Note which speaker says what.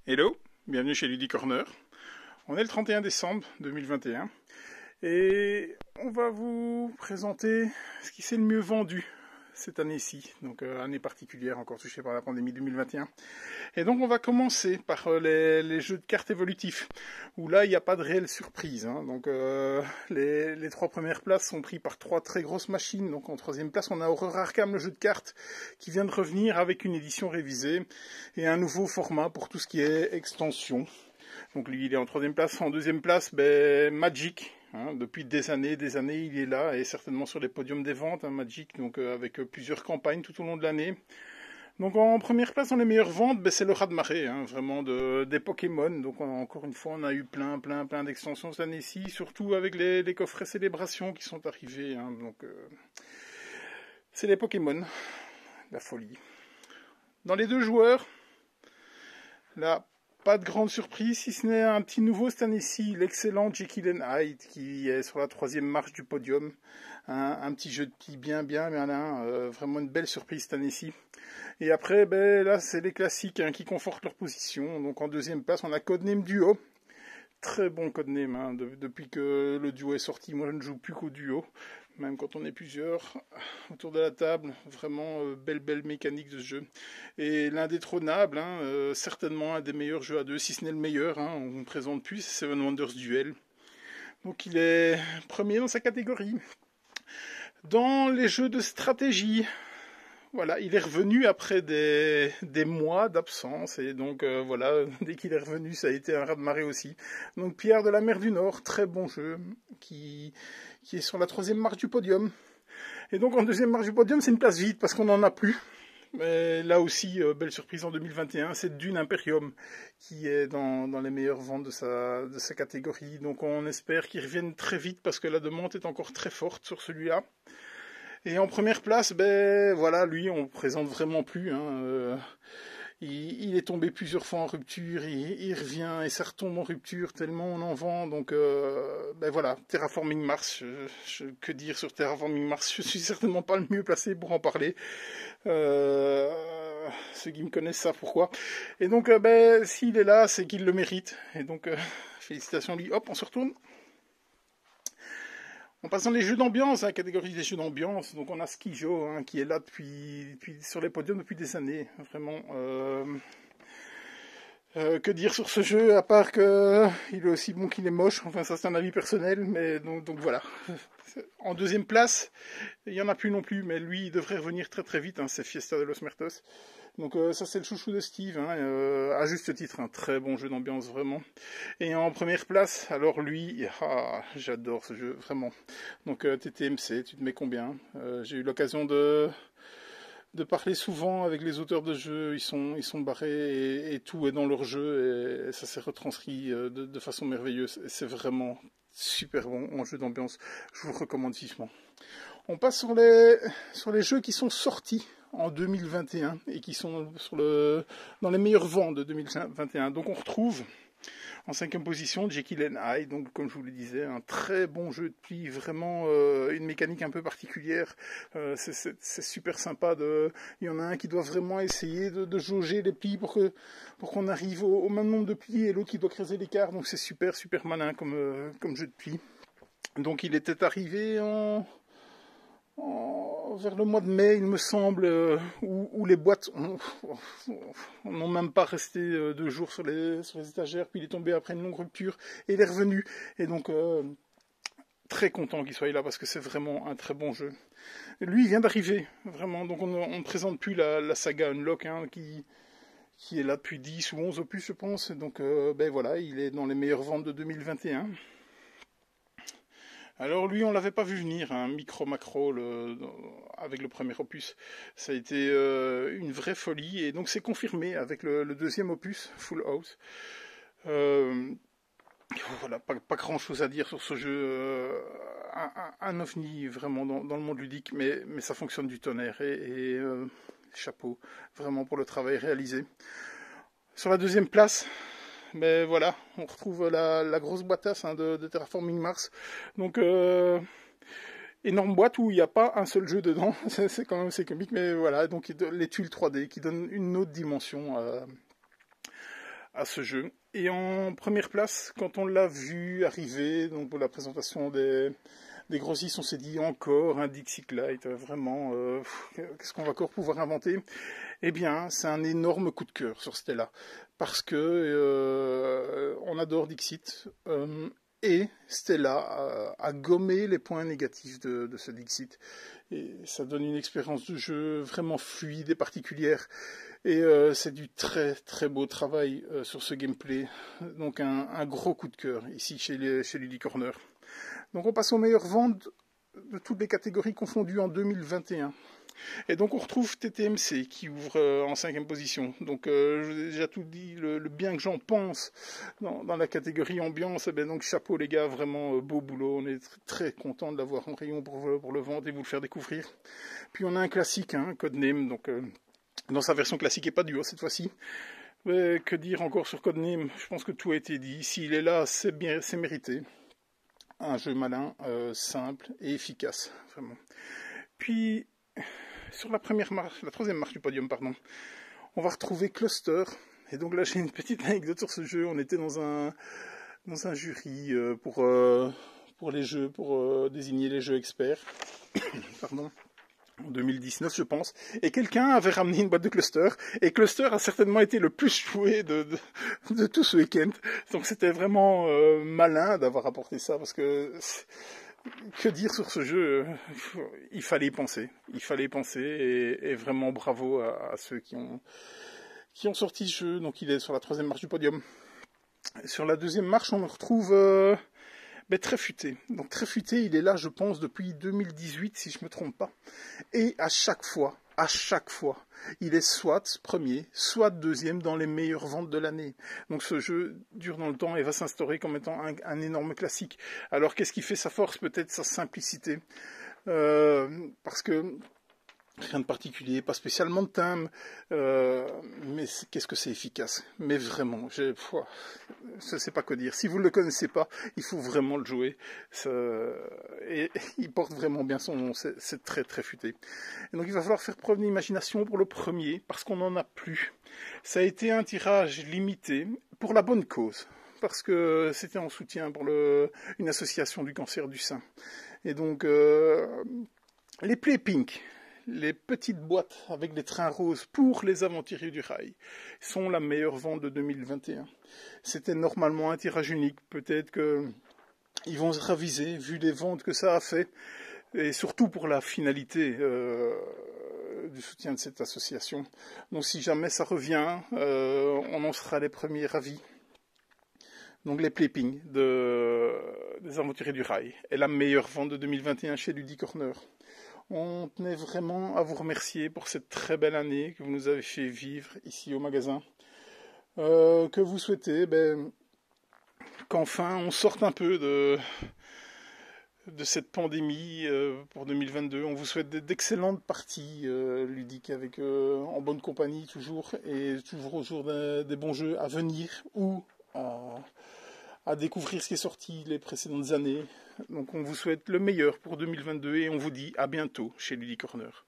Speaker 1: Hello, bienvenue chez Lydie Corner. On est le 31 décembre 2021 et on va vous présenter ce qui s'est le mieux vendu cette année-ci, donc année particulière encore touchée par la pandémie 2021. Et donc on va commencer par les jeux de cartes évolutifs, où là il n'y a pas de réelle surprise. Donc les trois premières places sont prises par trois très grosses machines. Donc en troisième place on a Horror Arkham, le jeu de cartes, qui vient de revenir avec une édition révisée et un nouveau format pour tout ce qui est extension. Donc lui il est en troisième place. En deuxième place, Magic. Depuis des années, il est là et certainement sur les podiums des ventes, Magic, donc avec plusieurs campagnes tout au long de l'année. Donc en première place dans les meilleures ventes, c'est le raz-de-marée, vraiment des Pokémon. Donc encore une fois, on a eu plein d'extensions cette année-ci, surtout avec les coffrets célébration qui sont arrivés. Donc c'est les Pokémon, la folie. Dans les deux joueurs, là, pas de grande surprise, si ce n'est un petit nouveau cette année-ci, l'excellent Jekyll and Hyde, qui est sur la troisième marche du podium. Un petit jeu de pied bien malin, vraiment une belle surprise cette année-ci. Et après, là, c'est les classiques qui confortent leur position. Donc en deuxième place, on a Codename Duo. Très bon codename, depuis que le duo est sorti. Moi, je ne joue plus qu'au duo, même quand on est plusieurs autour de la table. Vraiment belle mécanique de ce jeu. Et l'indétrônable, certainement un des meilleurs jeux à deux, si ce n'est le meilleur. On ne présente plus, c'est Seven Wonders Duel. Donc il est premier dans sa catégorie. Dans les jeux de stratégie, voilà, il est revenu après des mois d'absence et donc voilà, dès qu'il est revenu, ça a été un raz-de-marée aussi. Donc Pierre de la Mer du Nord, très bon jeu, qui est sur la troisième marche du podium. Et donc en deuxième marche du podium, c'est une place vide parce qu'on n'en a plus. Mais là aussi, belle surprise en 2021, c'est Dune Imperium qui est dans les meilleures ventes de sa catégorie. Donc on espère qu'il revienne très vite parce que la demande est encore très forte sur celui-là. Et en première place, voilà, lui, on ne présente vraiment plus. Il est tombé plusieurs fois en rupture, il revient et ça retombe en rupture tellement on en vend. Donc, voilà, Terraforming Mars. Que dire sur Terraforming Mars? Je suis certainement pas le mieux placé pour en parler. Ceux qui me connaissent savent pourquoi. Et donc, s'il est là, c'est qu'il le mérite. Et donc, félicitations lui. Hop, on se retourne. On passe dans les jeux d'ambiance, catégorie des jeux d'ambiance. Donc on a Skijo qui est là depuis sur les podiums depuis des années. Vraiment. Que dire sur ce jeu à part que il est aussi bon qu'il est moche. Enfin ça c'est un avis personnel, mais donc voilà. En deuxième place, il y en a plus non plus, mais lui il devrait revenir très vite. C'est Fiesta de los Muertos. Donc ça c'est le chouchou de Steve, à juste titre, un très bon jeu d'ambiance vraiment. Et en première place, alors lui, j'adore ce jeu vraiment. Donc TTMC, tu te mets combien? J'ai eu l'occasion de parler souvent avec les auteurs de jeux, ils sont barrés et tout est dans leur jeu et ça s'est retranscrit de façon merveilleuse. C'est vraiment super bon en jeu d'ambiance, je vous le recommande vivement. On passe sur les jeux qui sont sortis en 2021 et qui sont dans les meilleures ventes de 2021. Donc on retrouve en cinquième position Jekyll and Hyde, donc comme je vous le disais, un très bon jeu de pli, vraiment une mécanique un peu particulière. C'est super sympa. Il y en a un qui doit vraiment essayer de jauger les plis pour qu'on arrive au même nombre de plis et l'autre qui doit creuser l'écart. Donc c'est super malin comme jeu de pli. Donc il était arrivé vers le mois de mai, il me semble, où les boîtes n'ont même pas resté 2 jours sur les étagères, puis il est tombé après une longue rupture, et il est revenu. Et donc, très content qu'il soit là, parce que c'est vraiment un très bon jeu. Et lui, il vient d'arriver, vraiment, donc on ne présente plus la saga Unlock, qui est là depuis 10 ou 11 opus, je pense. Donc, voilà, il est dans les meilleures ventes de 2021. Alors lui, on l'avait pas vu venir, micro macro avec le premier opus. Ça a été une vraie folie et donc c'est confirmé avec le deuxième opus, Full House. Voilà, pas grand chose à dire sur ce jeu. Un ovni vraiment dans le monde ludique, mais ça fonctionne du tonnerre et chapeau vraiment pour le travail réalisé. Sur la deuxième place, mais voilà, on retrouve la grosse boîtasse de Terraforming Mars. Donc, énorme boîte où il n'y a pas un seul jeu dedans. C'est quand même assez comique, mais voilà. Donc, les tuiles 3D qui donnent une autre dimension à ce jeu. Et en première place, quand on l'a vu arriver, donc pour la présentation des grossistes, on s'est dit encore un Dixit Lite, vraiment, qu'est-ce qu'on va encore pouvoir inventer? Eh bien, c'est un énorme coup de cœur sur Stella, parce que on adore Dixit, et Stella a gommé les points négatifs de ce Dixit. Et ça donne une expérience de jeu vraiment fluide et particulière. Et c'est du très très beau travail sur ce gameplay. Donc un gros coup de cœur ici chez Luddy Corner. Donc on passe aux meilleures ventes de toutes les catégories confondues en 2021. Et donc on retrouve TTMC qui ouvre en 5e position. Donc je vous ai déjà tout dit, le bien que j'en pense dans la catégorie ambiance. Et bien donc chapeau les gars, vraiment beau boulot. On est très content de l'avoir en rayon pour le vendre et vous le faire découvrir. Puis on a un classique, Codename, donc dans sa version classique et pas duo cette fois-ci. Mais que dire encore sur Codename? Je pense que tout a été dit. S'il est là, c'est bien, c'est mérité. Un jeu malin, simple et efficace, vraiment. Puis sur la troisième marche du podium, pardon, on va retrouver Cluster. Et donc là, j'ai une petite anecdote sur ce jeu. On était dans un jury pour les jeux, pour désigner les jeux experts. Pardon. En 2019, je pense, et quelqu'un avait ramené une boîte de Cluster, et Cluster a certainement été le plus joué de tout ce week-end. Donc c'était vraiment malin d'avoir apporté ça, parce que que dire sur ce jeu? Il fallait y penser, et vraiment bravo à ceux qui ont sorti ce jeu. Donc il est sur la troisième marche du podium. Sur la deuxième marche, on le retrouve très futé. Donc très futé, il est là, je pense, depuis 2018, si je ne me trompe pas. Et à chaque fois, il est soit premier, soit deuxième dans les meilleures ventes de l'année. Donc ce jeu dure dans le temps et va s'instaurer comme étant un énorme classique. Alors qu'est-ce qui fait sa force? Peut-être sa simplicité. Parce que rien de particulier, pas spécialement de thème, mais qu'est-ce que c'est efficace. Mais vraiment, je ne sais pas quoi dire. Si vous ne le connaissez pas, il faut vraiment le jouer. Et il porte vraiment bien son nom, c'est très très futé. Et donc il va falloir faire preuve d'imagination pour le premier, parce qu'on n'en a plus. Ça a été un tirage limité pour la bonne cause, parce que c'était en soutien pour une association du cancer du sein. Et donc, les Play Pink, les petites boîtes avec des trains roses pour les aventuriers du rail sont la meilleure vente de 2021. C'était normalement un tirage unique. Peut-être qu'ils vont se raviser vu les ventes que ça a fait. Et surtout pour la finalité du soutien de cette association. Donc si jamais ça revient, on en sera les premiers ravis. Donc les Playping des aventuriers du rail est la meilleure vente de 2021 chez Luddy Corner. On tenait vraiment à vous remercier pour cette très belle année que vous nous avez fait vivre ici au magasin. Que vous souhaitez qu'enfin on sorte un peu de cette pandémie pour 2022. On vous souhaite d'excellentes parties ludiques avec en bonne compagnie toujours, et toujours au jour des bons jeux à venir ou à découvrir ce qui est sorti les précédentes années. Donc on vous souhaite le meilleur pour 2022 et on vous dit à bientôt chez Luddy Corner.